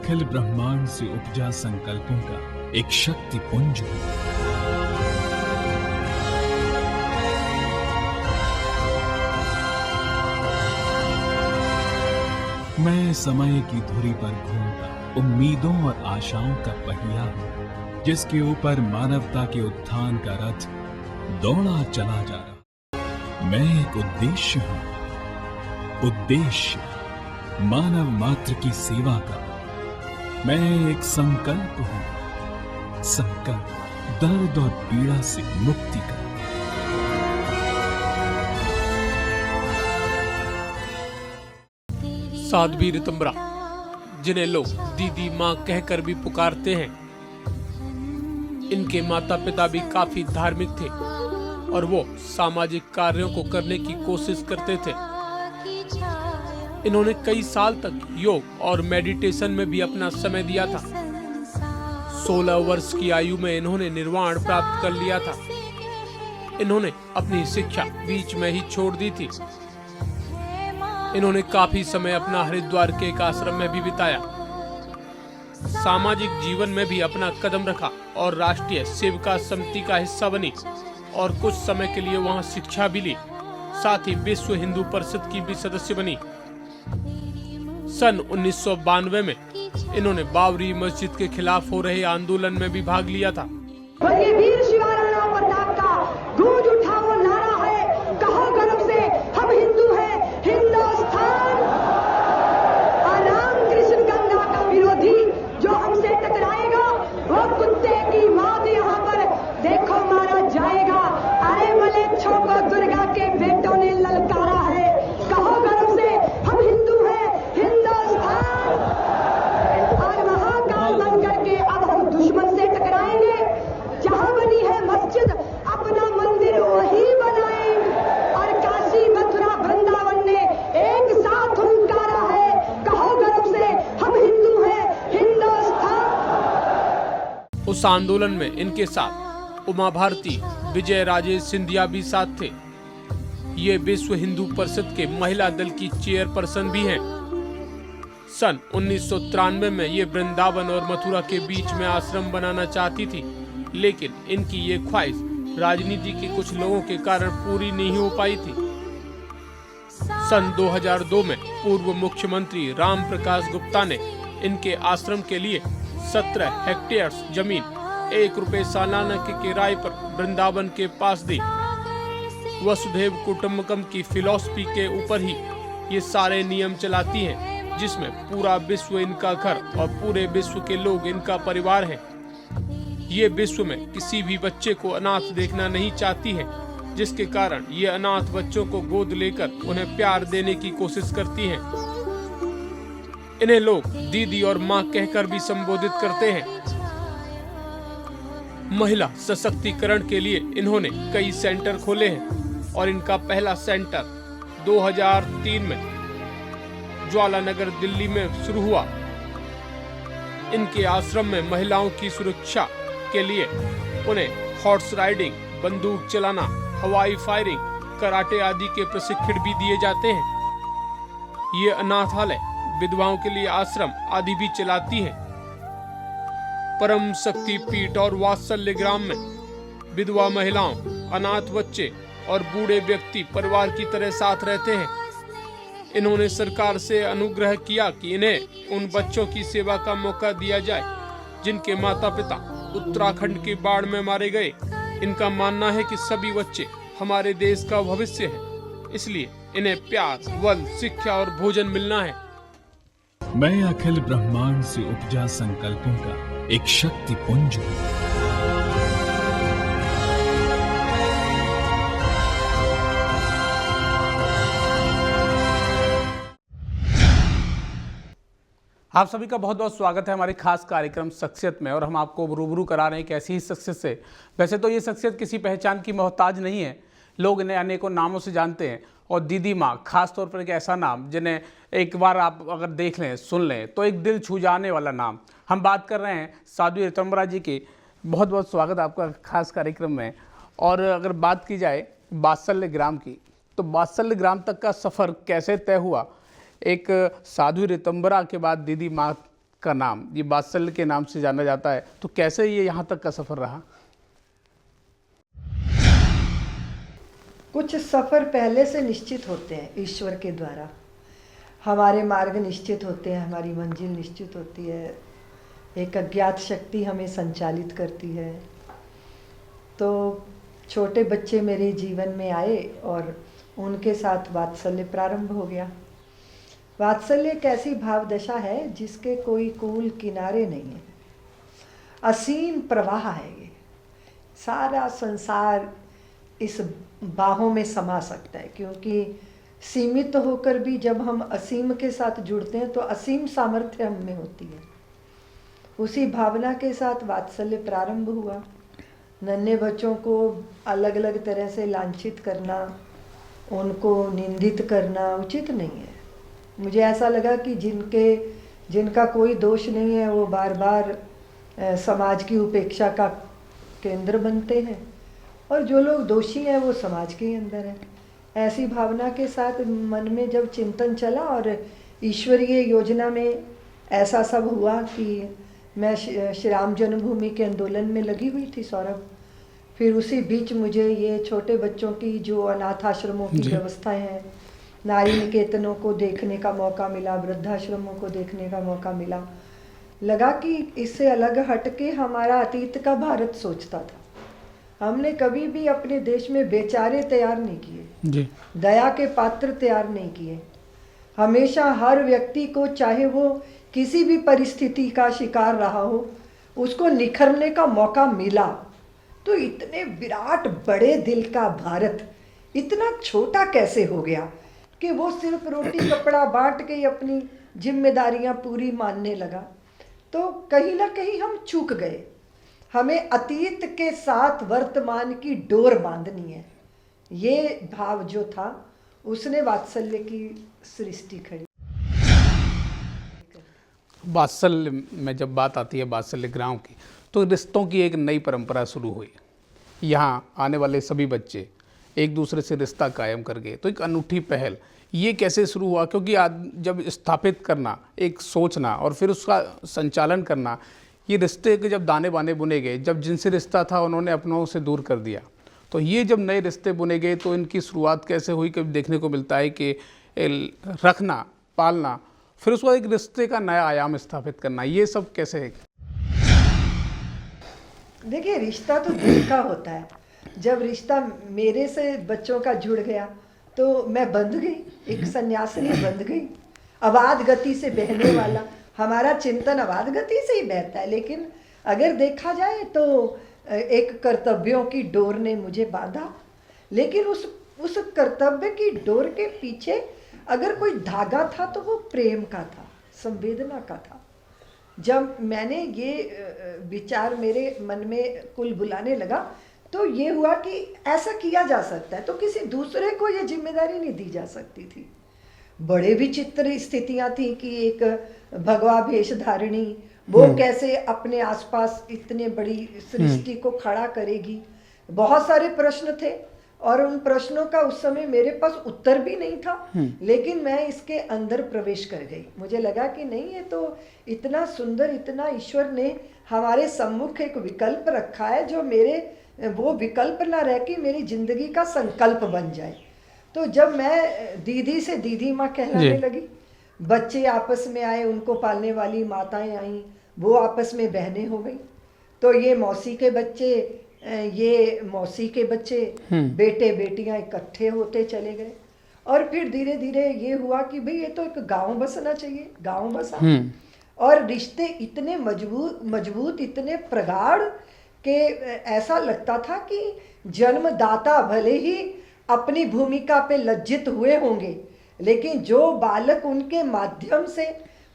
अखिल ब्रह्मांड से उपजा संकल्पों का एक शक्ति पुंज हूं। मैं समय की धुरी पर घूमता उम्मीदों और आशाओं का पहिया हूं, जिसके ऊपर मानवता के उत्थान का रथ दौड़ा चला जा रहा। मैं एक उद्देश्य हूं, उद्देश्य मानव मात्र की सेवा का। मैं एक संकल्प हूं, संकल्प दर्द और पीड़ा से मुक्ति का। साध्वी ऋतंबरा, जिन्हें लोग दीदी माँ कहकर भी पुकारते हैं, इनके माता पिता भी काफी धार्मिक थे और वो सामाजिक कार्यों को करने की कोशिश करते थे। इन्होंने कई साल तक योग और मेडिटेशन में भी अपना समय दिया था। 16 वर्ष की आयु में इन्होंने निर्वाण प्राप्त कर लिया था। इन्होंने अपनी शिक्षा बीच में ही छोड़ दी थी। इन्होंने काफी समय अपना हरिद्वार के एक आश्रम में भी बिताया। सामाजिक जीवन में भी अपना कदम रखा और राष्ट्रीय सेविका समिति का हिस्सा बनी और कुछ समय के लिए वहां शिक्षा भी ली। साथ ही विश्व हिंदू परिषद की भी सदस्य बनी। सन 1992 में इन्होंने बाबरी मस्जिद के खिलाफ हो रहे आंदोलन में भी भाग लिया था। वीर शिवाराणा प्रताप का गूंज उठा वो नारा है, कहो गर्व से हम हिंदू हैं, हिंदुस्तान। राम कृष्ण गंगा का विरोधी जो हमसे टकराएगा वो कुत्ते की मौत यहाँ पर देखो मारा जाएगा। अरे मलेच्छों को दुर्गा के बेटों ने ललकारा है, कहो गर्व से हम हिंदू हैं, हिंदुस्तान। और महाकाल मंदिर के अब हम दुश्मन से टकराएंगे। जहाँ बनी है मस्जिद अपना मंदिर वही बनाएंगे और काशी मथुरा वृंदावन ने एक साथ हुंकारा है, कहो गर्व से हम हिंदू हैं, हिंदुस्तान। उस आंदोलन में इनके साथ उमा भारती, विजय राजेश सिंधिया भी साथ थे। ये विश्व हिंदू परिषद के महिला दल की चेयरपर्सन भी हैं। सन 1993 में ये वृंदावन और मथुरा के बीच में आश्रम बनाना चाहती थी, लेकिन इनकी ये ख्वाहिश राजनीति के कुछ लोगों के कारण पूरी नहीं हो पाई थी। सन 2002 में पूर्व मुख्यमंत्री राम प्रकाश गुप्ता ने इनके आश्रम के लिए 17 हेक्टेयर जमीन 1 रुपए सालाना के किराए पर वृंदावन के पास दी। वसुधैव कुटुंबकम की फिलॉसफी के ऊपर ही ये सारे नियम चलाती हैं, जिसमें पूरा विश्व इनका घर और पूरे विश्व के लोग इनका परिवार है। ये विश्व में किसी भी बच्चे को अनाथ देखना नहीं चाहती है, जिसके कारण ये अनाथ बच्चों को गोद लेकर उन्हें प्यार देने की कोशिश करती हैं। इन्हें लोग दीदी और माँ कहकर भी संबोधित करते हैं। महिला सशक्तिकरण के लिए इन्होंने कई सेंटर खोले हैं और इनका पहला सेंटर 2003 में ज्वाला नगर दिल्ली में शुरू हुआ। इनके आश्रम में महिलाओं की सुरक्षा के लिए उन्हें हॉर्स राइडिंग, बंदूक चलाना, हवाई फायरिंग, कराटे आदि के प्रशिक्षण भी दिए जाते हैं। ये अनाथालय, विधवाओं के लिए आश्रम आदि भी चलाती हैं। परम शक्ति पीठ और वात्सल्य ग्राम में विधवा महिलाओं, अनाथ बच्चे और बूढ़े व्यक्ति परिवार की तरह साथ रहते हैं। इन्होंने सरकार से अनुग्रह किया कि इन्हें उन बच्चों की सेवा का मौका दिया जाए जिनके माता पिता उत्तराखंड की बाढ़ में मारे गए। इनका मानना है कि सभी बच्चे हमारे देश का भविष्य है, इसलिए इन्हें प्यार, बल, शिक्षा और भोजन मिलना है। मैं अखिल ब्रह्मांड से उपजा संकल्पों का एक शक्ति पुंज हूं। आप सभी का बहुत बहुत स्वागत है हमारे खास कार्यक्रम शख्सियत में। और हम आपको रूबरू करा रहे हैं एक ऐसी ही शख्सियत से। वैसे तो ये शख्सियत किसी पहचान की मोहताज नहीं है, लोग इन्हें अनेकों नामों से जानते हैं। और दीदी माँ खास तौर पर एक ऐसा नाम जिन्हें एक बार आप अगर देख लें, सुन लें तो एक दिल छू जाने वाला नाम। हम बात कर रहे हैं साध्वी ऋतंबरा जी की। बहुत बहुत स्वागत आपका खास कार्यक्रम में। और अगर बात की जाए वात्सल्य ग्राम की, तो वात्सल्य ग्राम तक का सफ़र कैसे तय हुआ? एक साध्वी ऋतंबरा के बाद दीदी माँ का नाम ये वात्सल्य के नाम से जाना जाता है, तो कैसे ये यहाँ तक का सफ़र रहा? कुछ सफ़र पहले से निश्चित होते हैं ईश्वर के द्वारा। हमारे मार्ग निश्चित होते हैं, हमारी मंजिल निश्चित होती है, एक अज्ञात शक्ति हमें संचालित करती है। तो छोटे बच्चे मेरे जीवन में आए और उनके साथ वात्सल्य प्रारंभ हो गया। वात्सल्य एक ऐसी भाव दशा है जिसके कोई कूल किनारे नहीं है, असीम प्रवाह है। ये सारा संसार इस बाहों में समा सकता है, क्योंकि सीमित होकर भी जब हम असीम के साथ जुड़ते हैं तो असीम सामर्थ्य हम में होती है। उसी भावना के साथ वात्सल्य प्रारंभ हुआ। नन्हे बच्चों को अलग अलग तरह से लांछित करना, उनको निंदित करना उचित नहीं है। मुझे ऐसा लगा कि जिनका कोई दोष नहीं है वो बार बार समाज की उपेक्षा का केंद्र बनते हैं, और जो लोग दोषी हैं वो समाज के अंदर है। ऐसी भावना के साथ मन में जब चिंतन चला और ईश्वरीय योजना में ऐसा सब हुआ कि मैं श्री राम जन्मभूमि के आंदोलन में लगी हुई थी सौरभ। फिर उसी बीच मुझे ये छोटे बच्चों की जो अनाथ आश्रमों की व्यवस्थाएं हैं, नारी निकेतनों को देखने का मौका मिला, वृद्धाश्रमों को देखने का मौका मिला। लगा कि इससे अलग हटके हमारा अतीत का भारत सोचता था। हमने कभी भी अपने देश में बेचारे तैयार नहीं किए जी, दया के पात्र तैयार नहीं किए। हमेशा हर व्यक्ति को, चाहे वो किसी भी परिस्थिति का शिकार रहा हो, उसको निखरने का मौका मिला। तो इतने विराट बड़े दिल का भारत इतना छोटा कैसे हो गया कि वो सिर्फ रोटी कपड़ा बांट के ही अपनी जिम्मेदारियां पूरी मानने लगा। तो कहीं ना कहीं हम चूक गए। हमें अतीत के साथ वर्तमान की डोर बांधनी है। ये भाव जो था उसने वात्सल्य की सृष्टि खड़ी। वात्सल्य में जब बात आती है वात्सल्य ग्राम की, तो रिश्तों की एक नई परंपरा शुरू हुई। यहाँ आने वाले सभी बच्चे एक दूसरे से रिश्ता कायम कर गए। तो एक अनूठी पहल ये कैसे शुरू हुआ? क्योंकि आज जब स्थापित करना, एक सोचना और फिर उसका संचालन करना, ये रिश्ते के जब दाने बाने बुने गए, जब जिनसे रिश्ता था उन्होंने अपनों से दूर कर दिया, तो ये जब नए रिश्ते बुने गए तो इनकी शुरुआत कैसे हुई? कभी देखने को मिलता है कि रखना, पालना, फिर उसको एक रिश्ते का नया आयाम स्थापित करना, ये सब कैसे है? देखिए, रिश्ता तो दिल का होता है। जब रिश्ता मेरे से बच्चों का जुड़ गया तो मैं बंध गई, एक सन्यासिनी बंध गई, अबाध गति से बहने वाला। हमारा चिंतन अबाध गति से ही बहता है, लेकिन अगर देखा जाए तो एक कर्तव्यों की डोर ने मुझे बांधा। लेकिन उस कर्तव्य की डोर के पीछे अगर कोई धागा था तो वो प्रेम का था, संवेदना का था। जब मैंने ये विचार मेरे मन में कुल बुलाने लगा तो ये हुआ कि ऐसा किया जा सकता है, तो किसी दूसरे को ये जिम्मेदारी नहीं दी जा सकती थी। बड़े विचित्र स्थितियां थी कि एक भगवा भेष धारिणी वो कैसे अपने आसपास इतने बड़ी सृष्टि को खड़ा करेगी। बहुत सारे प्रश्न थे और उन प्रश्नों का उस समय मेरे पास उत्तर भी नहीं था, लेकिन मैं इसके अंदर प्रवेश कर गई। मुझे लगा कि नहीं, ये तो इतना सुंदर, इतना ईश्वर ने हमारे सम्मुख एक विकल्प रखा है जो मेरे वो विकल्प ना रह के मेरी जिंदगी का संकल्प बन जाए। तो जब मैं दीदी से दीदी माँ कहलाने लगी, बच्चे आपस में आए, उनको पालने वाली माताएं आईं, वो आपस में बहनें हो गई। तो ये मौसी के बच्चे, ये मौसी के बच्चे, बेटे बेटियां इकट्ठे होते चले गए। और फिर धीरे धीरे ये हुआ कि भाई ये तो एक गांव बसना चाहिए। गांव बसा और रिश्ते इतने मजबूत, इतने प्रगाढ़ कि ऐसा लगता था कि जन्मदाता भले ही अपनी भूमिका पे लज्जित हुए होंगे, लेकिन जो बालक उनके माध्यम से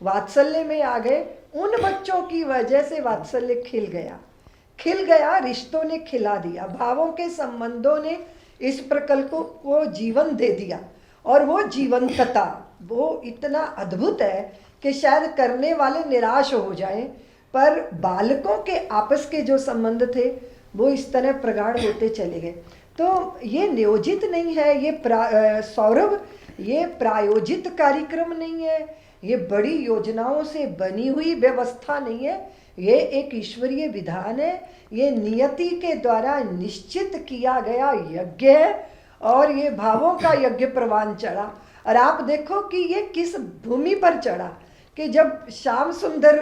वात्सल्य में आ गए, उन बच्चों की वजह से वात्सल्य खिल गया, रिश्तों ने खिला दिया, भावों के संबंधों ने इस प्रकल्प को जीवन दे दिया। और वो जीवंतता वो इतना अद्भुत है कि शायद करने वाले निराश हो जाएं, पर बालकों के आपस के जो संबंध थे वो इस तरह प्रगाढ़ होते चले गए। तो ये नियोजित नहीं है, ये सौरभ, ये प्रायोजित कार्यक्रम नहीं है, ये बड़ी योजनाओं से बनी हुई व्यवस्था नहीं है, ये एक ईश्वरीय विधान है, ये नियति के द्वारा निश्चित किया गया यज्ञ है और ये भावों का यज्ञ प्रवान चढ़ा। और आप देखो कि ये किस भूमि पर चढ़ा कि जब श्याम सुंदर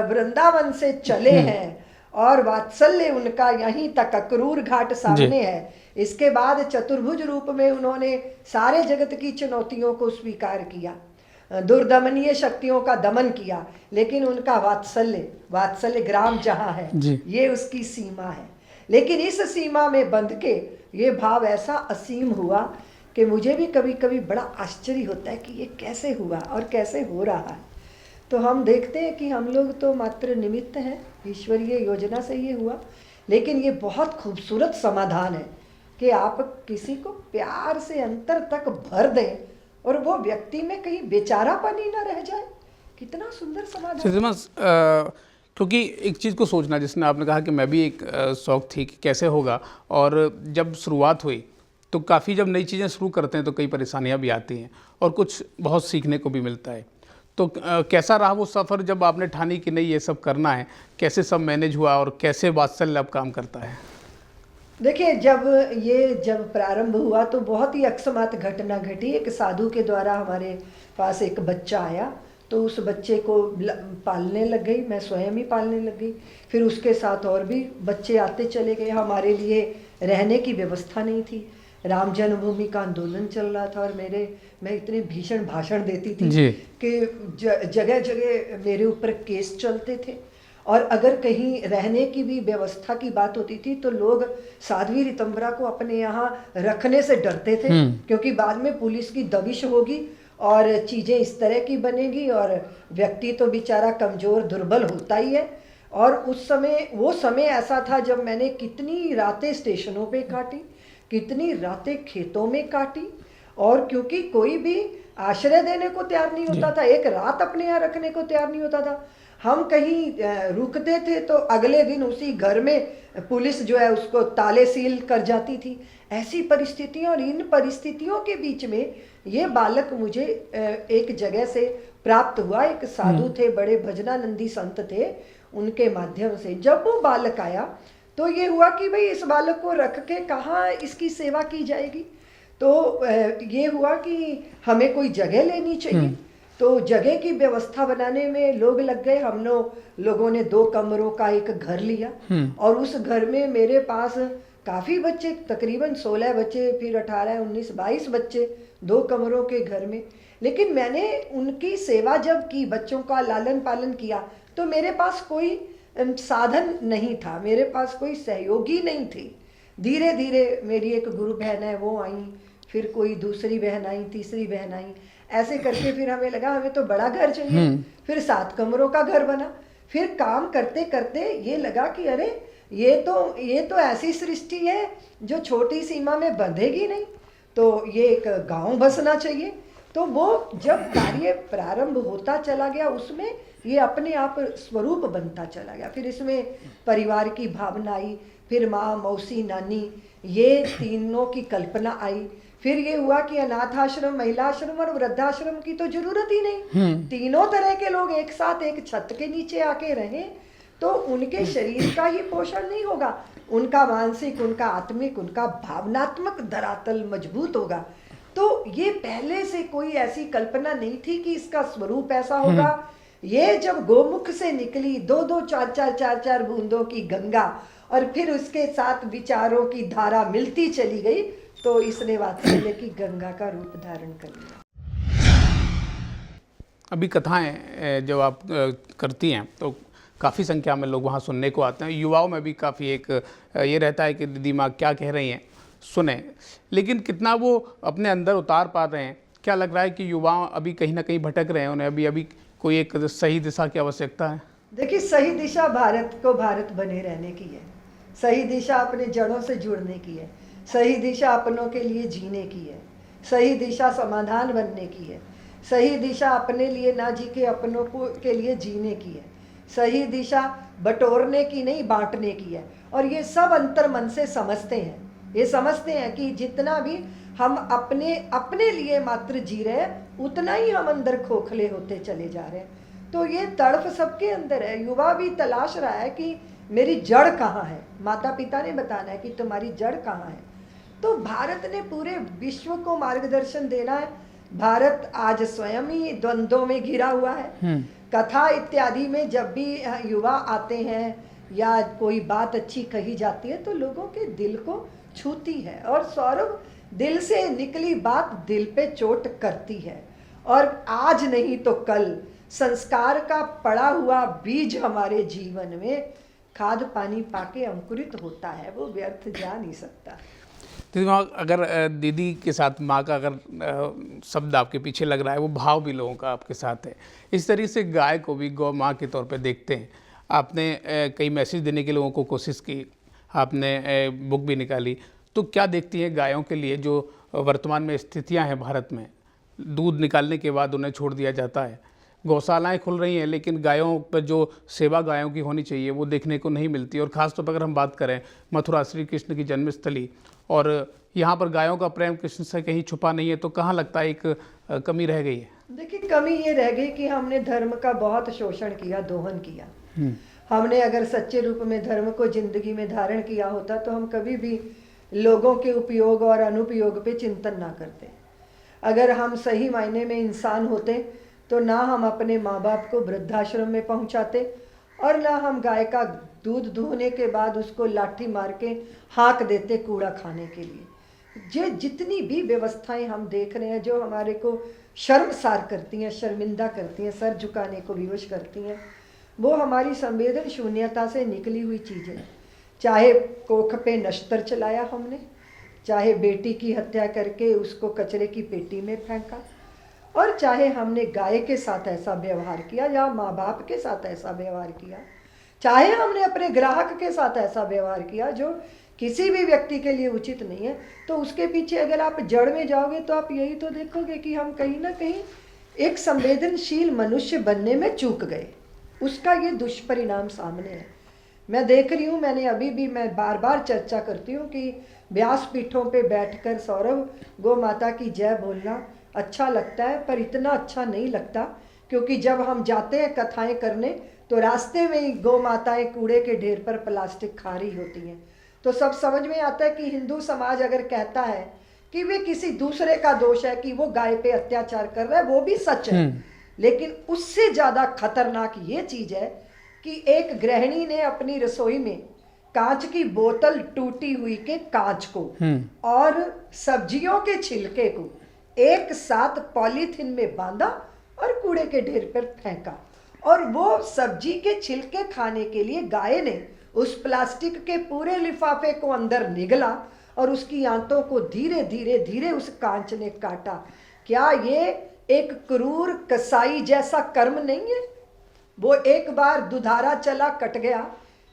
वृंदावन से चले हैं और वात्सल्य उनका यहीं तक अक्रूर घाट सामने है, इसके बाद चतुर्भुज रूप में उन्होंने सारे जगत की चुनौतियों को स्वीकार किया, दुर्दमनीय शक्तियों का दमन किया, लेकिन उनका वात्सल्य ग्राम जहाँ है ये उसकी सीमा है। लेकिन इस सीमा में बंध के ये भाव ऐसा असीम हुआ कि मुझे भी कभी कभी बड़ा आश्चर्य होता है कि ये कैसे हुआ और कैसे हो रहा है। तो हम देखते हैं कि हम लोग तो मात्र निमित्त हैं, ईश्वरीय योजना से ये हुआ, लेकिन ये बहुत खूबसूरत समाधान है कि आप किसी को प्यार से अंतर तक भर दें और वो व्यक्ति में कहीं बेचारापन ही ना रह जाए। कितना सुंदर समाधान। क्योंकि एक चीज़ को सोचना, जिसने आपने कहा कि मैं भी एक शौक थी कि कैसे होगा, और जब शुरुआत हुई तो काफ़ी, जब नई चीज़ें शुरू करते हैं तो कई परेशानियां भी आती हैं और कुछ बहुत सीखने को भी मिलता है। तो कैसा रहा वो सफ़र जब आपने ठानी कि नहीं ये सब करना है? कैसे सब मैनेज हुआ और कैसे वात्सल्य अब काम करता है? देखिए, जब प्रारंभ हुआ तो बहुत ही अकस्मात घटना घटी। एक साधु के द्वारा हमारे पास एक बच्चा आया, तो उस बच्चे को पालने लग गई, मैं स्वयं ही पालने लग गई। फिर उसके साथ और भी बच्चे आते चले गए। हमारे लिए रहने की व्यवस्था नहीं थी, राम जन्मभूमि का आंदोलन चल रहा था और मैं इतने भीषण भाषण देती थी कि जगह जगह मेरे ऊपर केस चलते थे। और अगर कहीं रहने की भी व्यवस्था की बात होती थी तो लोग साध्वी रितंबरा को अपने यहाँ रखने से डरते थे, क्योंकि बाद में पुलिस की दबिश होगी और चीज़ें इस तरह की बनेगी और व्यक्ति तो बेचारा कमज़ोर दुर्बल होता ही है। और वो समय ऐसा था जब मैंने कितनी रातें स्टेशनों पे काटी, कितनी रातें खेतों में काटी, और क्योंकि कोई भी आश्रय देने को तैयार नहीं होता था, एक रात अपने यहाँ रखने को तैयार नहीं होता था। हम कहीं रुकते थे तो अगले दिन उसी घर में पुलिस जो है उसको ताले सील कर जाती थी। ऐसी परिस्थितियाँ, और इन परिस्थितियों के बीच में ये बालक मुझे एक जगह से प्राप्त हुआ। एक साधु थे, बड़े भजनानंदी संत थे, उनके माध्यम से जब वो बालक आया तो ये हुआ कि भाई इस बालक को रख के कहाँ इसकी सेवा की जाएगी। तो ये हुआ कि हमें कोई जगह लेनी चाहिए। तो जगह की व्यवस्था बनाने में लोग लग गए। हम लोगों ने 2 कमरों का एक घर लिया और उस घर में मेरे पास काफ़ी बच्चे, तकरीबन 16 बच्चे, फिर 18, 19, 22 बच्चे 2 कमरों के घर में। लेकिन मैंने उनकी सेवा जब की, बच्चों का लालन पालन किया, तो मेरे पास कोई साधन नहीं था, मेरे पास कोई सहयोगी नहीं थे। धीरे धीरे मेरी एक गुरु बहन है वो आई, फिर कोई दूसरी बहन आई, तीसरी बहन आई, ऐसे करके फिर हमें लगा हमें तो बड़ा घर चाहिए। फिर 7 कमरों का घर बना। फिर काम करते करते ये लगा कि अरे ये तो ऐसी सृष्टि है जो छोटी सीमा में बंधेगी नहीं, तो ये एक गांव बसना चाहिए। तो वो जब कार्य प्रारंभ होता चला गया उसमें ये अपने आप स्वरूप बनता चला गया। फिर इसमें परिवार की भावना आई, फिर माँ, मौसी, नानी, ये तीनों की कल्पना आई। फिर ये हुआ कि अनाथ आश्रम, महिला आश्रम और वृद्धाश्रम की तो जरूरत ही नहीं, तीनों तरह के लोग एक साथ एक छत के नीचे आके रहें तो उनके शरीर का ही पोषण नहीं होगा, उनका मानसिक, उनका आत्मिक, उनका भावनात्मक धरातल मजबूत होगा। तो ये पहले से कोई ऐसी कल्पना नहीं थी कि इसका स्वरूप ऐसा होगा। ये जब गोमुख से निकली 2-2, 4-4 बूंदों की गंगा और फिर उसके साथ विचारों की धारा मिलती चली गई, तो इसने वात्सल्य की गंगा का रूप धारण कर लिया। अभी कथाएं जब आप करती हैं तो काफ़ी संख्या में लोग वहाँ सुनने को आते हैं। युवाओं में भी काफ़ी एक ये रहता है कि दीदी माँ क्या कह रही हैं, सुने। लेकिन कितना वो अपने अंदर उतार पा रहे हैं? क्या लग रहा है कि युवा अभी कहीं ना कहीं भटक रहे हैं, उन्हें अभी कोई एक सही दिशा की आवश्यकता है? देखिए, सही दिशा भारत को भारत बने रहने की है, सही दिशा अपने जड़ों से जुड़ने की है, सही दिशा अपनों के लिए जीने की है, सही दिशा समाधान बनने की है, सही दिशा अपने लिए ना जी के अपनों को के लिए जीने की है, सही दिशा बटोरने की नहीं बांटने की है। और ये सब अंतर मन से समझते हैं, ये समझते हैं कि जितना भी हम अपने अपने लिए मात्र जी रहे हैं, उतना ही हम अंदर खोखले होते चले जा रहे हैं। तो ये तड़फ सबके अंदर है। युवा भी तलाश रहा है कि मेरी जड़ कहाँ है, माता पिता ने बताना है कि तुम्हारी जड़ कहाँ है। तो भारत ने पूरे विश्व को मार्गदर्शन देना है। भारत आज स्वयं ही द्वंद्वों में घिरा हुआ है। कथा इत्यादि में जब भी युवा आते हैं या कोई बात अच्छी कही जाती है तो लोगों के दिल को छूती है, और सौरभ, दिल से निकली बात दिल पे चोट करती है। और आज नहीं तो कल संस्कार का पड़ा हुआ बीज हमारे जीवन में खाद पानी पाके अंकुरित होता है, वो व्यर्थ जा नहीं सकता। दीदी माँ, अगर दीदी के साथ माँ का अगर शब्द आपके पीछे लग रहा है, वो भाव भी लोगों का आपके साथ है, इस तरीके से गाय को भी गौ माँ के तौर पे देखते हैं। आपने कई मैसेज देने के लोगों को कोशिश की, आपने बुक भी निकाली, तो क्या देखती हैं गायों के लिए जो वर्तमान में स्थितियां हैं भारत में? दूध निकालने के बाद उन्हें छोड़ दिया जाता है, गौशालाएं खुल रही हैं, लेकिन गायों पर जो सेवा गायों की होनी चाहिए वो देखने को नहीं मिलती। और ख़ासतौर पर अगर हम बात करें मथुरा श्री कृष्ण की जन्मस्थली, और यहाँ पर गायों का प्रेम कृष्ण से कहीं छुपा नहीं है, तो कहाँ लगता है एक कमी रह गई है? देखिए, कमी ये रह गई कि हमने धर्म का बहुत शोषण किया, दोहन किया। हमने अगर सच्चे रूप में धर्म को जिंदगी में धारण किया होता तो हम कभी भी लोगों के उपयोग और अनुपयोग पे चिंतन ना करते। अगर हम सही मायने में इंसान होते तो ना हम अपने माँ बाप को वृद्धाश्रम में पहुँचाते, और ना हम गाय का दूध दूहने के बाद उसको लाठी मार के हाँक देते कूड़ा खाने के लिए। ये जितनी भी व्यवस्थाएं हम देख रहे हैं जो हमारे को शर्मसार करती हैं, शर्मिंदा करती हैं, सर झुकाने को विवश करती हैं, वो हमारी संवेदन शून्यता से निकली हुई चीज़ें। चाहे कोख पे नश्तर चलाया हमने, चाहे बेटी की हत्या करके उसको कचरे की पेटी में फेंका, और चाहे हमने गाय के साथ ऐसा व्यवहार किया या माँ बाप के साथ ऐसा व्यवहार किया, चाहे हमने अपने ग्राहक के साथ ऐसा व्यवहार किया जो किसी भी व्यक्ति के लिए उचित नहीं है, तो उसके पीछे अगर आप जड़ में जाओगे तो आप यही तो देखोगे कि हम कहीं ना कहीं एक संवेदनशील मनुष्य बनने में चूक गए। उसका ये दुष्परिणाम सामने है। मैं देख रही हूँ, मैंने अभी भी, मैं बार बार चर्चा करती हूँ कि व्यासपीठों पे बैठकर सौरभ गौ माता की जय बोलना अच्छा लगता है, पर इतना अच्छा नहीं लगता, क्योंकि जब हम जाते हैं कथाएं करने तो रास्ते में ही गौ माताएं कूड़े के ढेर पर प्लास्टिक खा रही होती हैं। तो सब समझ में आता है कि हिंदू समाज अगर कहता है कि वे किसी दूसरे का दोष है कि वो गाय पे अत्याचार कर रहा है, वो भी सच है, लेकिन उससे ज़्यादा खतरनाक ये चीज़ है कि एक गृहिणी ने अपनी रसोई में कांच की बोतल टूटी हुई के कांच को और सब्जियों के छिलके को एक साथ पॉलीथीन में बांधा और कूड़े के ढेर पर फेंका, और वो सब्जी के छिलके खाने के लिए गाय ने उस प्लास्टिक के पूरे लिफाफे को अंदर निगला और उसकी आंतों को धीरे धीरे धीरे उस कांच ने काटा। क्या ये एक क्रूर कसाई जैसा कर्म नहीं है? वो एक बार दुधारा चला, कट गया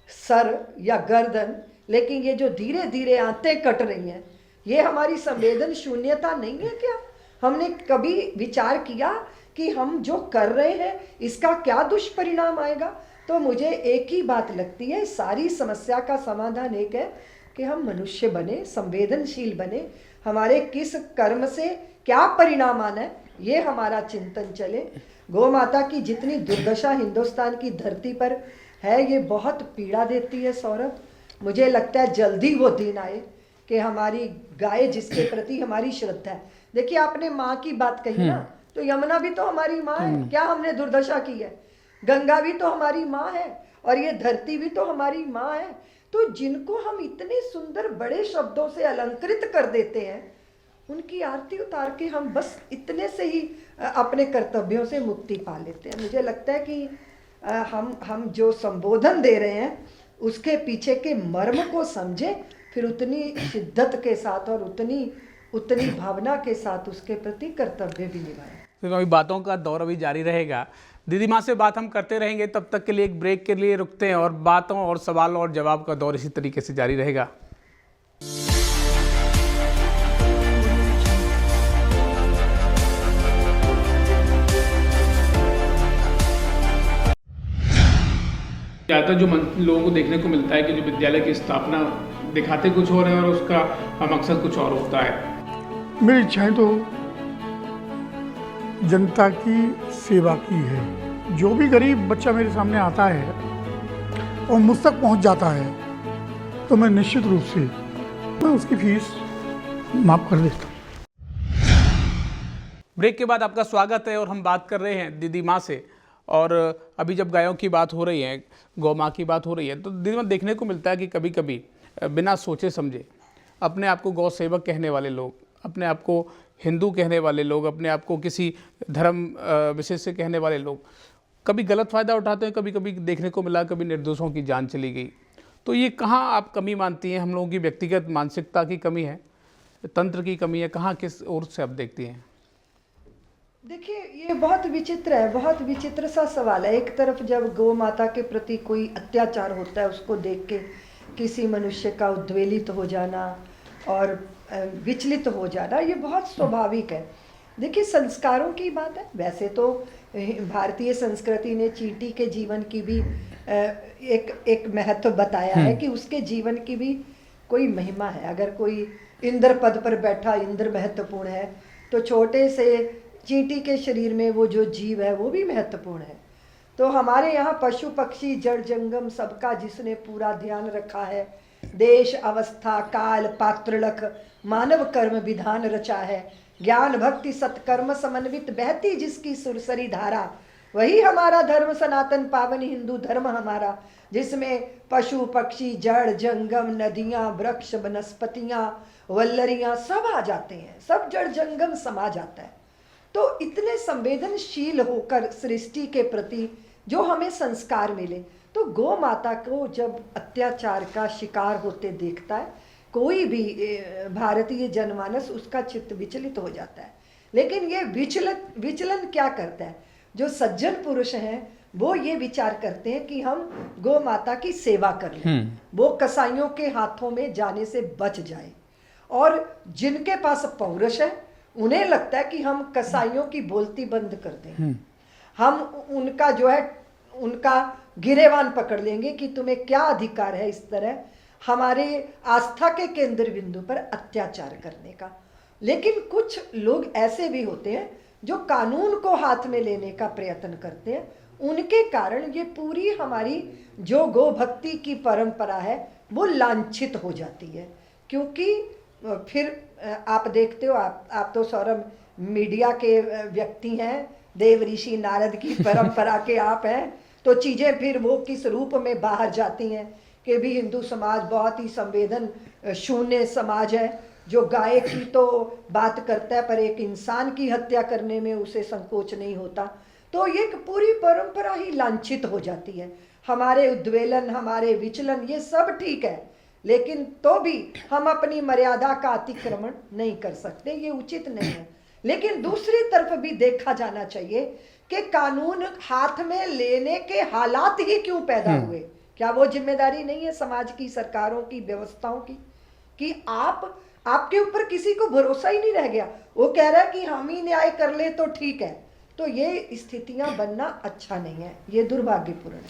सर या गर्दन, लेकिन ये जो धीरे धीरे आंतें कट रही हैं, ये हमारी संवेदन शून्यता नहीं है क्या? हमने कभी विचार किया कि हम जो कर रहे हैं इसका क्या दुष्परिणाम आएगा? तो मुझे एक ही बात लगती है, सारी समस्या का समाधान एक है कि हम मनुष्य बने, संवेदनशील बने, हमारे किस कर्म से क्या परिणाम आना है ये हमारा चिंतन चले। गौ माता की जितनी दुर्दशा हिंदुस्तान की धरती पर है, ये बहुत पीड़ा देती है सौरभ। मुझे लगता है जल्दी वो दिन आए कि हमारी गाय जिसके प्रति हमारी श्रद्धा है। देखिए, आपने माँ की बात कही ना, तो यमुना भी तो हमारी माँ है। क्या हमने दुर्दशा की है? गंगा भी तो हमारी माँ है, और ये धरती भी तो हमारी माँ है। तो जिनको हम इतने सुंदर बड़े शब्दों से अलंकृत कर देते हैं, उनकी आरती उतार के हम बस इतने से ही अपने कर्तव्यों से मुक्ति पा लेते हैं। मुझे लगता है कि हम जो संबोधन दे रहे हैं उसके पीछे के मर्म को समझे, फिर उतनी शिद्दत के साथ और उतनी भावना के साथ उसके प्रति कर्तव्य भी निभाएं। तो अभी बातों का दौर अभी जारी रहेगा। दीदी माँ से बात हम करते रहेंगे, तब तक के लिए एक ब्रेक के लिए रुकते हैं और बातों और सवाल और जवाब का दौर इसी तरीके से जारी रहेगा। ज़्यादातर जो लोगों को देखने को मिलता है कि जो विद्यालय की स्थापना दिखाते कुछ और है और उसका मकसद कुछ और होता है। मेरी इच्छाएं तो जनता की सेवा की है। जो भी गरीब बच्चा मेरे सामने आता है और मुझ तक पहुंच जाता है तो मैं निश्चित रूप से मैं उसकी फीस माफ कर देता हूँ। ब्रेक के बाद आपका स्वागत है और हम बात कर रहे हैं दीदी माँ से। और अभी जब गायों की बात हो रही है, गौ माँ की बात हो रही है, तो दीदी माँ देखने को मिलता है कि कभी कभी बिना सोचे समझे अपने आप को गौ सेवक कहने वाले लोग, अपने आप को हिंदू कहने वाले लोग, अपने आप को किसी धर्म विशेष से कहने वाले लोग कभी गलत फ़ायदा उठाते हैं। कभी कभी देखने को मिला कभी निर्दोषों की जान चली गई। तो ये कहाँ आप कमी मानती हैं? हम लोगों की व्यक्तिगत मानसिकता की कमी है, तंत्र की कमी है, कहाँ किस ओर से आप देखती हैं? देखिए, ये बहुत विचित्र है, बहुत विचित्र सा सवाल है। एक तरफ जब गौ माता के प्रति कोई अत्याचार होता है उसको देख के किसी मनुष्य का उद्वेलित हो जाना और विचलित हो जाना, ये बहुत स्वाभाविक है। देखिए, संस्कारों की बात है। वैसे तो भारतीय संस्कृति ने चींटी के जीवन की भी एक महत्व बताया है कि उसके जीवन की भी कोई महिमा है। अगर कोई इंद्र पद पर बैठा, इंद्र महत्वपूर्ण है, तो छोटे से चींटी के शरीर में वो जो जीव है वो भी महत्वपूर्ण है। तो हमारे यहाँ पशु पक्षी जड़ जंगम सबका जिसने पूरा ध्यान रखा है, देश अवस्था काल पात्र लख मानव कर्म विधान रचा है, ज्ञान भक्ति सत्कर्म समन्वित बहती जिसकी सुरसरी धारा, वही हमारा धर्म सनातन पावन हिंदू धर्म हमारा, जिसमें पशु पक्षी जड़ जंगम नदियाँ वृक्ष वनस्पतियाँ वल्लरियाँ सब आ जाते हैं, सब जड़ जंगम समा जाता है। तो इतने संवेदनशील होकर सृष्टि के प्रति जो हमें संस्कार मिले, तो गौ माता को जब अत्याचार का शिकार होते देखता है कोई भी भारतीय जनमानस, उसका चित्त विचलित हो जाता है। लेकिन ये विचलन क्या करता है? जो सज्जन पुरुष हैं वो ये विचार करते हैं कि हम गौ माता की सेवा कर लें, वो कसाईयों के हाथों में जाने से बच जाए। और जिनके पास पौरुष है उन्हें लगता है कि हम कसाईयों की बोलती बंद कर दें, हम उनका जो है उनका गिरेबान पकड़ लेंगे कि तुम्हें क्या अधिकार है इस तरह हमारे आस्था के केंद्र बिंदु पर अत्याचार करने का। लेकिन कुछ लोग ऐसे भी होते हैं जो कानून को हाथ में लेने का प्रयत्न करते हैं, उनके कारण ये पूरी हमारी जो गो भक्ति की परंपरा है वो लांछित हो जाती है। क्योंकि फिर आप देखते हो, आप तो सौरभ मीडिया के व्यक्ति हैं, देव ऋषि नारद की परंपरा के आप हैं, तो चीज़ें फिर वो किस रूप में बाहर जाती हैं कि भी हिंदू समाज बहुत ही संवेदन शून्य समाज है, जो गाय की तो बात करता है पर एक इंसान की हत्या करने में उसे संकोच नहीं होता। तो ये पूरी परंपरा ही लांछित हो जाती है। हमारे उद्वेलन, हमारे विचलन, ये सब ठीक है, लेकिन तो भी हम अपनी मर्यादा का अतिक्रमण नहीं कर सकते, ये उचित नहीं है। लेकिन दूसरी तरफ भी देखा जाना चाहिए कि कानून हाथ में लेने के हालात ही क्यों पैदा हुए। क्या वो जिम्मेदारी नहीं है समाज की, सरकारों की, व्यवस्थाओं की, कि आपके ऊपर किसी को भरोसा ही नहीं रह गया, वो कह रहा है कि हम ही न्याय कर ले तो ठीक है। तो ये स्थितियां बनना अच्छा नहीं है, ये दुर्भाग्यपूर्ण है।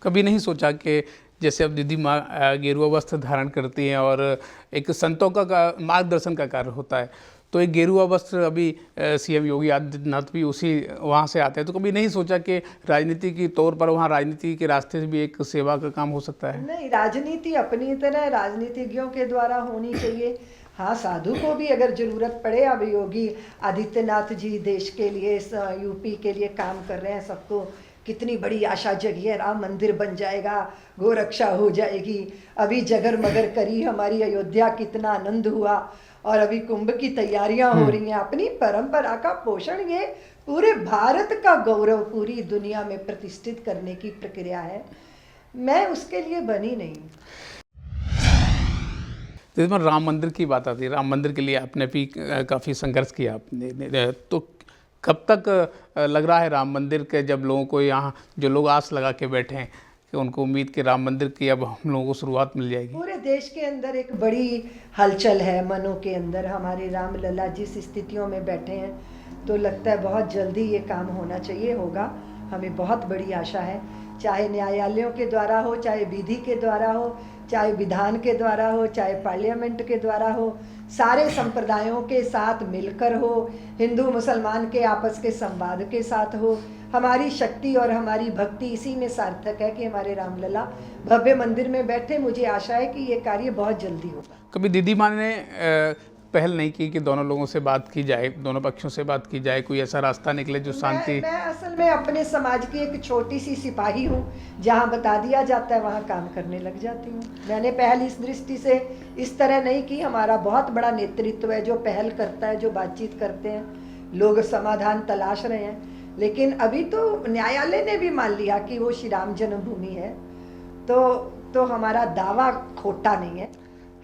कभी नहीं सोचा कि जैसे अब दीदी माँ गेरुआ वस्त्र धारण करती हैं और एक संतों का मार्गदर्शन का कार्य होता है, तो एक गेरुआ वस्त्र अभी सीएम योगी आदित्यनाथ भी उसी वहाँ से आते हैं, तो कभी नहीं सोचा कि राजनीति के तौर पर वहाँ राजनीति के रास्ते से भी एक सेवा का काम हो सकता है? नहीं, राजनीति अपनी तरह राजनीतिज्ञों के द्वारा होनी चाहिए। हाँ, साधु को भी अगर जरूरत पड़े, अब योगी आदित्यनाथ जी देश के लिए, यूपी के लिए काम कर रहे हैं, सबको कितनी बड़ी आशा जगी है, राम मंदिर बन जाएगा, गोरक्षा हो जाएगी, अभी जगर मगर करी हमारी अयोध्या, कितना आनंद हुआ, और अभी कुंभ की तैयारियां हो रही हैं। अपनी परंपरा का पोषण, ये पूरे भारत का गौरव पूरी दुनिया में प्रतिष्ठित करने की प्रक्रिया है, मैं उसके लिए बनी नहीं। जैसे राम मंदिर की बात आती है, राम मंदिर के लिए आपने भी काफ़ी संघर्ष किया आपने, तो कब तक लग रहा है राम मंदिर के, जब लोगों को यहाँ जो लोग आस लगा के बैठे हैं कि उनको उम्मीद कि राम मंदिर की अब हम लोगों को शुरुआत मिल जाएगी? पूरे देश के अंदर एक बड़ी हलचल है मनों के अंदर। हमारे राम लला जिस स्थितियों में बैठे हैं, तो लगता है बहुत जल्दी ये काम होना चाहिए, होगा, हमें बहुत बड़ी आशा है। चाहे न्यायालयों के द्वारा हो, चाहे विधि के द्वारा हो, चाहे विधान के द्वारा हो, चाहे पार्लियामेंट के द्वारा हो, सारे संप्रदायों के साथ मिलकर हो, हिंदू मुसलमान के आपस के संवाद के साथ हो। हमारी शक्ति और हमारी भक्ति इसी में सार्थक है कि हमारे रामलला भव्य मंदिर में बैठे। मुझे आशा है कि ये कार्य बहुत जल्दी होगा। कभी दीदी माँ ने पहल नहीं की कि दोनों लोगों से बात की जाए, दोनों पक्षों से बात की जाए, कोई ऐसा रास्ता निकले जो शांति? मैं असल में अपने समाज की एक छोटी सी सिपाही हूँ, जहाँ बता दिया जाता है वहाँ काम करने लग जाती हूँ। मैंने पहल इस दृष्टि से इस तरह नहीं की। हमारा बहुत बड़ा नेतृत्व है जो पहल करता है, जो बातचीत करते हैं, लोग समाधान तलाश रहे हैं। लेकिन अभी तो न्यायालय ने भी मान लिया कि वो श्री राम जन्मभूमि है, तो हमारा दावा खोटा नहीं है।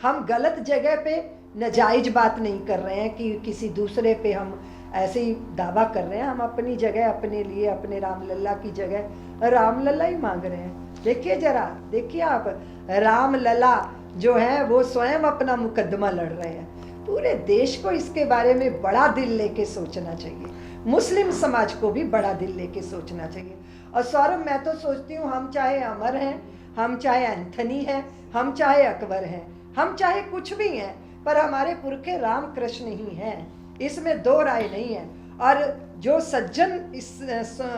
हम गलत जगह पे नाजायज बात नहीं कर रहे हैं कि किसी दूसरे पे हम ऐसे ही दावा कर रहे हैं। हम अपनी जगह, अपने लिए, अपने रामलला की जगह रामलला ही मांग रहे हैं। देखिए जरा, देखिए आप, रामलला जो है वो स्वयं अपना मुकदमा लड़ रहे हैं। पूरे देश को इसके बारे में बड़ा दिल लेके सोचना चाहिए, मुस्लिम समाज को भी बड़ा दिल लेके सोचना चाहिए। और सौरभ, मैं तो सोचती हूँ हम चाहे अमर हैं, हम चाहे एंथनी हैं, हम चाहे अकबर हैं, हम चाहे कुछ भी हैं, पर हमारे पुरखे राम कृष्ण ही हैं, इसमें दो राय नहीं है। और जो सज्जन इस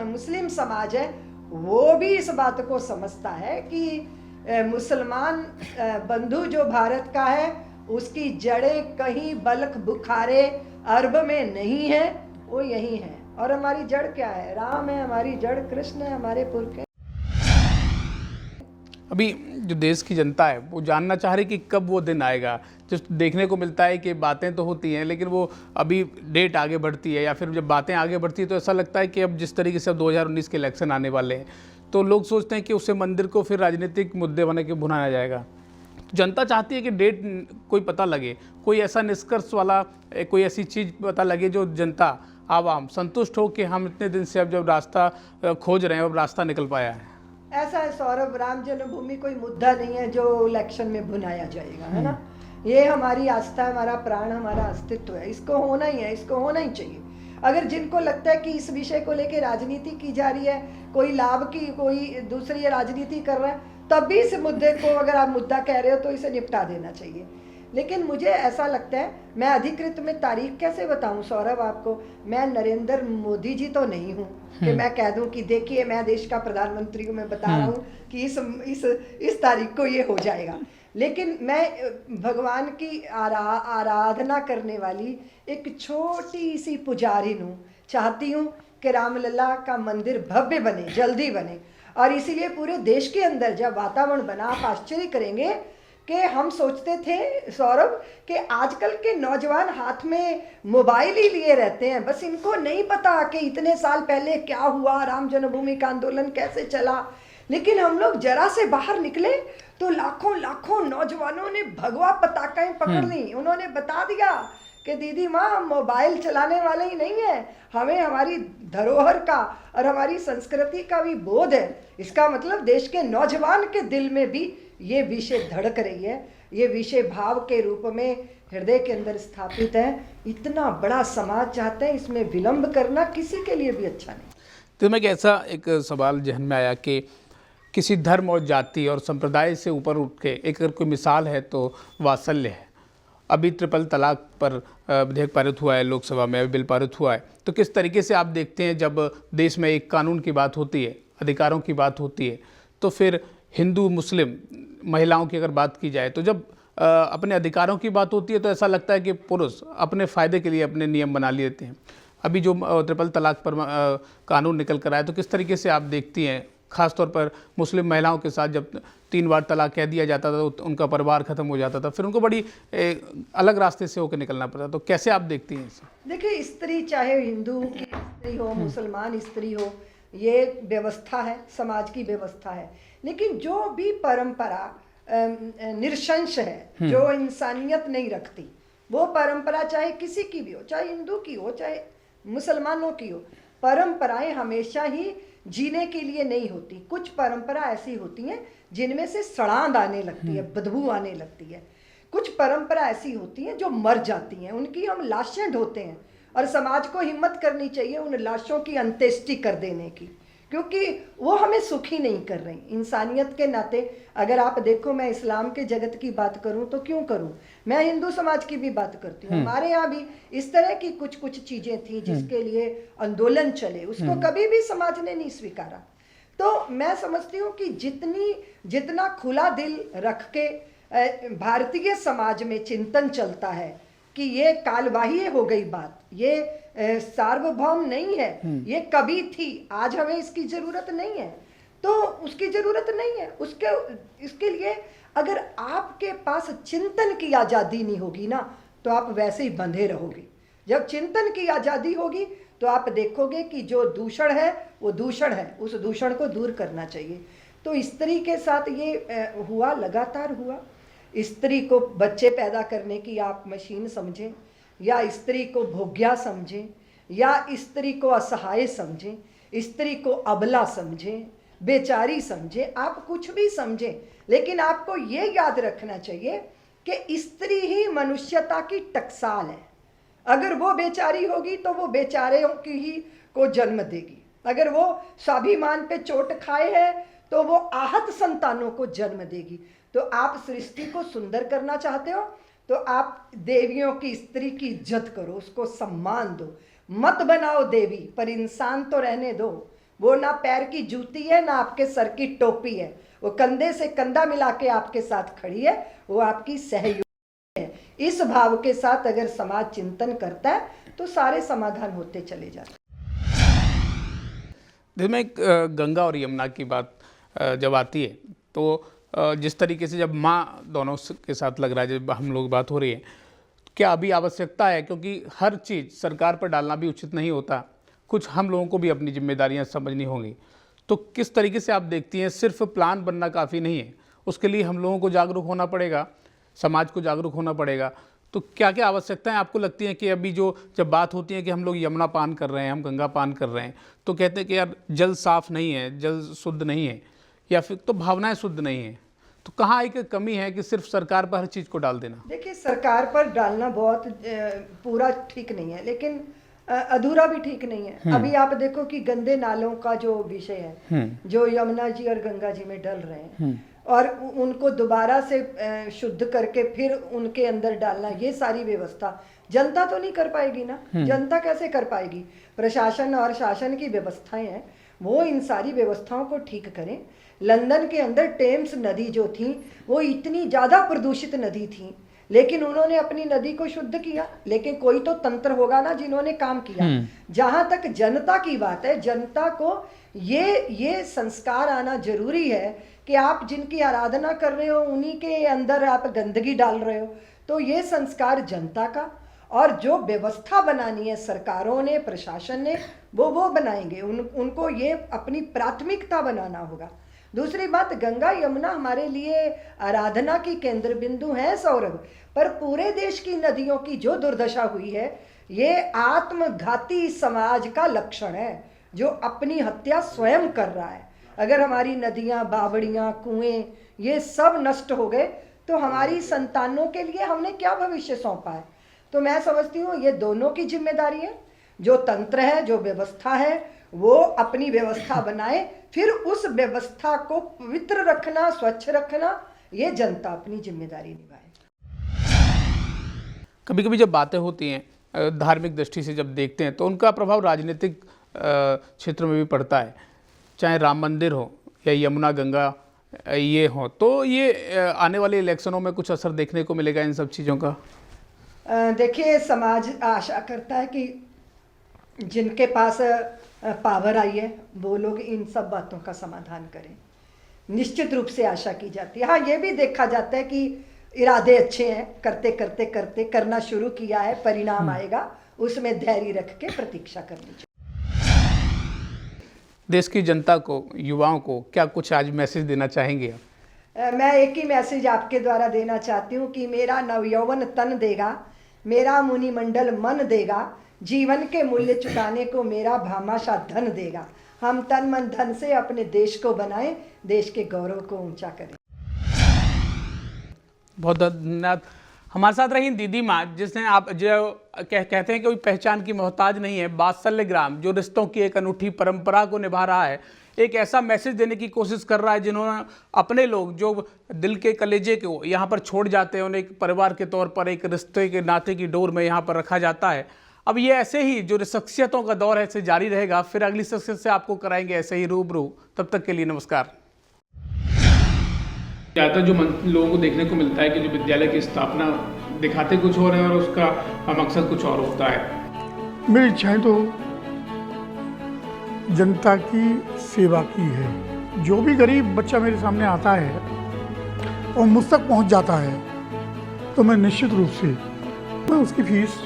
मुस्लिम समाज है वो भी इस बात को समझता है कि मुसलमान बंधु जो भारत का है उसकी जड़ें कहीं बल्ख बुखारे अरब में नहीं है, वो यही है। और हमारी जड़ क्या है? राम है, हमारी जड़ कृष्ण है, हमारे पुरखे। अभी जो देश की जनता है वो जानना चाह रही कि कब वो दिन आएगा। जो देखने को मिलता है कि बातें तो होती हैं लेकिन वो अभी डेट आगे बढ़ती है, या फिर जब बातें आगे बढ़ती है तो ऐसा लगता है कि अब जिस तरीके से अब 2019 के इलेक्शन आने वाले हैं तो लोग सोचते हैं कि उससे मंदिर को फिर राजनीतिक मुद्दे बना के भुनाया जाएगा। जनता चाहती है कि डेट कोई पता लगे, कोई ऐसा निष्कर्ष वाला कोई ऐसी चीज़ पता लगे जो जनता आवाम संतुष्ट हो कि हम इतने दिन से अब जब रास्ता खोज रहे हैं अब रास्ता निकल पाया है। ऐसा है सौरभ, राम जन्मभूमि कोई मुद्दा नहीं है जो इलेक्शन में भुनाया जाएगा, है ना। ये हमारी आस्था, हमारा प्राण, हमारा अस्तित्व है। इसको होना ही है, इसको होना ही चाहिए। अगर जिनको लगता है कि इस विषय को लेकर राजनीति की जा रही है, कोई लाभ की, कोई दूसरी राजनीति कर रहा है, तब भी इस मुद्दे को, अगर आप मुद्दा कह रहे हो तो इसे निपटा देना चाहिए। लेकिन मुझे ऐसा लगता है, मैं अधिकृत में तारीख कैसे बताऊं सौरभ आपको, मैं नरेंद्र मोदी जी तो नहीं हूं कि मैं कह दूं कि देखिए मैं देश का प्रधानमंत्री हूं, मैं बता रहा हूं कि इस तारीख को ये हो जाएगा। लेकिन मैं भगवान की आराधना करने वाली एक छोटी सी पुजारी हूँ, चाहती हूँ कि रामलला का मंदिर भव्य बने, जल्दी बने। और इसीलिए पूरे देश के अंदर जब वातावरण बना, आप आश्चर्य करेंगे कि हम सोचते थे सौरभ कि आजकल के नौजवान हाथ में मोबाइल ही लिए रहते हैं, बस इनको नहीं पता कि इतने साल पहले क्या हुआ, राम जन्मभूमि का आंदोलन कैसे चला। लेकिन हम लोग जरा से बाहर निकले तो लाखों लाखों नौजवानों ने भगवा पताकाएं पकड़ ली। उन्होंने बता दिया कि दीदी माँ, हम मोबाइल चलाने वाले ही नहीं है, हमें हमारी धरोहर का और हमारी संस्कृति का भी बोध है। इसका मतलब देश के नौजवान के दिल में भी ये विषय धड़क रही है, ये विषय भाव के रूप में हृदय के अंदर स्थापित है। इतना बड़ा समाज चाहते हैं, इसमें विलंब करना किसी के लिए भी अच्छा नहीं। तो मैं ऐसा एक सवाल जहन में आया कि किसी धर्म और जाति और संप्रदाय से ऊपर उठ के एक अगर कोई मिसाल है तो वात्सल्य है। अभी ट्रिपल तलाक पर विधेयक पारित हुआ है, लोकसभा में बिल पारित हुआ है, तो किस तरीके से आप देखते हैं जब देश में एक कानून की बात होती है, अधिकारों की बात होती है, तो फिर हिंदू मुस्लिम महिलाओं की अगर बात की जाए तो जब अपने अधिकारों की बात होती है तो ऐसा लगता है कि पुरुष अपने फ़ायदे के लिए अपने नियम बना लेते हैं। अभी जो ट्रिपल तलाक पर कानून निकल कर आया तो किस तरीके से आप देखती हैं, ख़ासतौर पर मुस्लिम महिलाओं के साथ जब 3 बार तलाक कह दिया जाता था तो उनका परिवार ख़त्म हो जाता था, फिर उनको बड़ी अलग रास्ते से होकर निकलना पड़ता, तो कैसे आप देखती हैं इसे? देखिए, स्त्री चाहे हिंदू की स्त्री हो, मुसलमान स्त्री हो, ये व्यवस्था है, समाज की व्यवस्था है। लेकिन जो भी परंपरा निरशंस है, जो इंसानियत नहीं रखती, वो परंपरा चाहे किसी की भी हो, चाहे हिंदू की हो, चाहे मुसलमानों की हो, परंपराएं हमेशा ही जीने के लिए नहीं होती। कुछ परंपरा ऐसी होती हैं जिनमें से सड़ांध आने लगती है, बदबू आने लगती है। कुछ परंपरा ऐसी होती हैं जो मर जाती हैं, उनकी हम लाशें ढोते हैं, और समाज को हिम्मत करनी चाहिए उन लाशों की अंत्येष्टि कर देने की। क्योंकि वो हमें सुखी नहीं कर रही। इंसानियत के नाते अगर आप देखो, मैं इस्लाम के जगत की बात करूं तो क्यों करूं, मैं हिंदू समाज की भी बात करती हूँ। हमारे यहाँ भी इस तरह की कुछ कुछ चीजें थी जिसके लिए आंदोलन चले, उसको कभी भी समाज ने नहीं स्वीकारा। तो मैं समझती हूँ कि जितना खुला दिल रख के भारतीय समाज में चिंतन चलता है कि ये कालबाह्य हो गई बात, ये सार्वभौम नहीं है, ये कभी थी, आज हमें इसकी जरूरत नहीं है, तो उसकी जरूरत नहीं है। इसके लिए अगर आपके पास चिंतन की आज़ादी नहीं होगी ना, तो आप वैसे ही बंधे रहोगे। जब चिंतन की आज़ादी होगी तो आप देखोगे कि जो दूषण है वो दूषण है, उस दूषण को दूर करना चाहिए। तो स्त्री के साथ ये हुआ, लगातार हुआ। स्त्री को बच्चे पैदा करने की आप मशीन समझें, या स्त्री को भोग्या समझें, या स्त्री को असहाय समझें, स्त्री को अबला समझें, बेचारी समझें, आप कुछ भी समझें, लेकिन आपको ये याद रखना चाहिए कि स्त्री ही मनुष्यता की टकसाल है। अगर वो बेचारी होगी तो वो बेचारों की ही को जन्म देगी। अगर वो स्वाभिमान पे चोट खाए है तो वो आहत संतानों को जन्म देगी। तो आप सृष्टि को सुंदर करना चाहते हो तो आप देवियों की, स्त्री की इज्जत करो, उसको सम्मान दो, मत बनाओ देवी, पर इंसान तो रहने दो। वो ना पैर की जूती है, ना आपके सर की टोपी है, वो कंधे से कंधा मिला के आपके साथ खड़ी है, वो आपकी सहयोगी है। इस भाव के साथ अगर समाज चिंतन करता है तो सारे समाधान होते चले जाते हैं। जिसमें गंगा और यमुना की बात जब आती है तो जिस तरीके से जब माँ दोनों के साथ लग रहा है, जब हम लोग बात हो रही है, क्या अभी आवश्यकता है, क्योंकि हर चीज़ सरकार पर डालना भी उचित नहीं होता, कुछ हम लोगों को भी अपनी जिम्मेदारियां समझनी होंगी। तो किस तरीके से आप देखती हैं, सिर्फ प्लान बनना काफ़ी नहीं है, उसके लिए हम लोगों को जागरूक होना पड़ेगा, समाज को जागरूक होना पड़ेगा। तो क्या क्या आवश्यकताएं आपको लगती हैं कि अभी जब बात होती है कि हम लोग यमुना पान कर रहे हैं, हम गंगा पान कर रहे हैं, तो कहते हैं कि यार जल साफ नहीं है, जल शुद्ध नहीं है, या फिर तो भावनाएं शुद्ध नहीं है, तो कहाँ एक कमी है कि सिर्फ सरकार पर हर चीज़ को डाल देना? देखिए, सरकार पर डालना बहुत पूरा ठीक नहीं है, लेकिन अधूरा भी ठीक नहीं है। अभी आप देखो कि गंदे नालों का जो विषय है, जो यमुना जी और गंगा जी में डल रहे हैं, और उनको दोबारा से शुद्ध करके फिर उनके अंदर डालना, ये सारी व्यवस्था जनता तो नहीं कर पाएगी ना। जनता कैसे कर पाएगी? प्रशासन और शासन की व्यवस्थाएं हैं, वो इन सारी व्यवस्थाओं को ठीक करें। लंदन के अंदर टेम्स नदी जो थी वो इतनी ज़्यादा प्रदूषित नदी थी, लेकिन उन्होंने अपनी नदी को शुद्ध किया। लेकिन कोई तो तंत्र होगा ना जिन्होंने काम किया। जहाँ तक जनता की बात है, जनता को ये संस्कार आना जरूरी है कि आप जिनकी आराधना कर रहे हो उन्हीं के अंदर आप गंदगी डाल रहे हो। तो ये संस्कार जनता का, और जो व्यवस्था बनानी है सरकारों ने, प्रशासन ने, वो बनाएंगे। उनको ये अपनी प्राथमिकता बनाना होगा। दूसरी बात, गंगा यमुना हमारे लिए आराधना की केंद्र बिंदु है सौरभ, पर पूरे देश की नदियों की जो दुर्दशा हुई है, ये आत्मघाती समाज का लक्षण है जो अपनी हत्या स्वयं कर रहा है। अगर हमारी नदियाँ, बावड़ियाँ, कुएं ये सब नष्ट हो गए तो हमारी संतानों के लिए हमने क्या भविष्य सौंपा है? तो मैं समझती हूँ ये दोनों की जिम्मेदारी है। जो तंत्र है, जो व्यवस्था है, वो अपनी व्यवस्था बनाए, फिर उस व्यवस्था को पवित्र रखना, स्वच्छ रखना, ये जनता अपनी जिम्मेदारी निभाए। कभी कभी जब बातें होती हैं धार्मिक दृष्टि से जब देखते हैं तो उनका प्रभाव राजनीतिक क्षेत्र में भी पड़ता है, चाहे राम मंदिर हो या यमुना गंगा ये हो, तो ये आने वाले इलेक्शनों में कुछ असर देखने को मिलेगा इन सब चीज़ों का? देखिए, समाज आशा करता है कि जिनके पास पावर आई है वो लोग इन सब बातों का समाधान करें। निश्चित रूप से आशा की जाती है। हाँ, ये भी देखा जाता है कि इरादे अच्छे हैं, करते करते करते करना शुरू किया है, परिणाम आएगा, उसमें धैर्य रख के प्रतीक्षा करनी चाहिए। देश की जनता को, युवाओं को क्या कुछ आज मैसेज देना चाहेंगे आप? मैं एक ही मैसेज आपके द्वारा देना चाहती हूँ कि मेरा नवयौवन तन देगा, मेरा मुनिमंडल मन देगा, जीवन के मूल्य चुकाने को मेरा भामाशाह धन देगा। हम तन मन धन से अपने देश को बनाएं, देश के गौरव को ऊंचा करें। बहुत धन्यवाद। हमारे साथ रही दीदी माँ, जिसने आप जो कहते हैं कि कोई पहचान की मोहताज नहीं है, बात्सल्य ग्राम जो रिश्तों की एक अनूठी परंपरा को निभा रहा है, एक ऐसा मैसेज देने की कोशिश कर रहा है जिन्होंने अपने लोग जो दिल के कलेजे को यहाँ पर छोड़ जाते हैं, उन्हें एक परिवार के तौर पर एक रिश्ते के नाते की डोर में यहाँ पर रखा जाता है। अब ये ऐसे ही जो शख्सियतों का दौर है, ऐसे जारी रहेगा। फिर अगली शख्सियत से आपको कराएंगे ऐसे ही रूबरू। तब तक के लिए नमस्कार। ज़्यादातर जो लोगों को देखने को मिलता है कि जो विद्यालय की स्थापना दिखाते कुछ और है और उसका मकसद कुछ और होता है। मेरी इच्छाएं तो जनता की सेवा की है। जो भी गरीब बच्चा मेरे सामने आता है और मुझ तक पहुंच जाता है तो मैं निश्चित रूप से उसकी फीस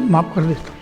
माफ़ कर देता हूँ।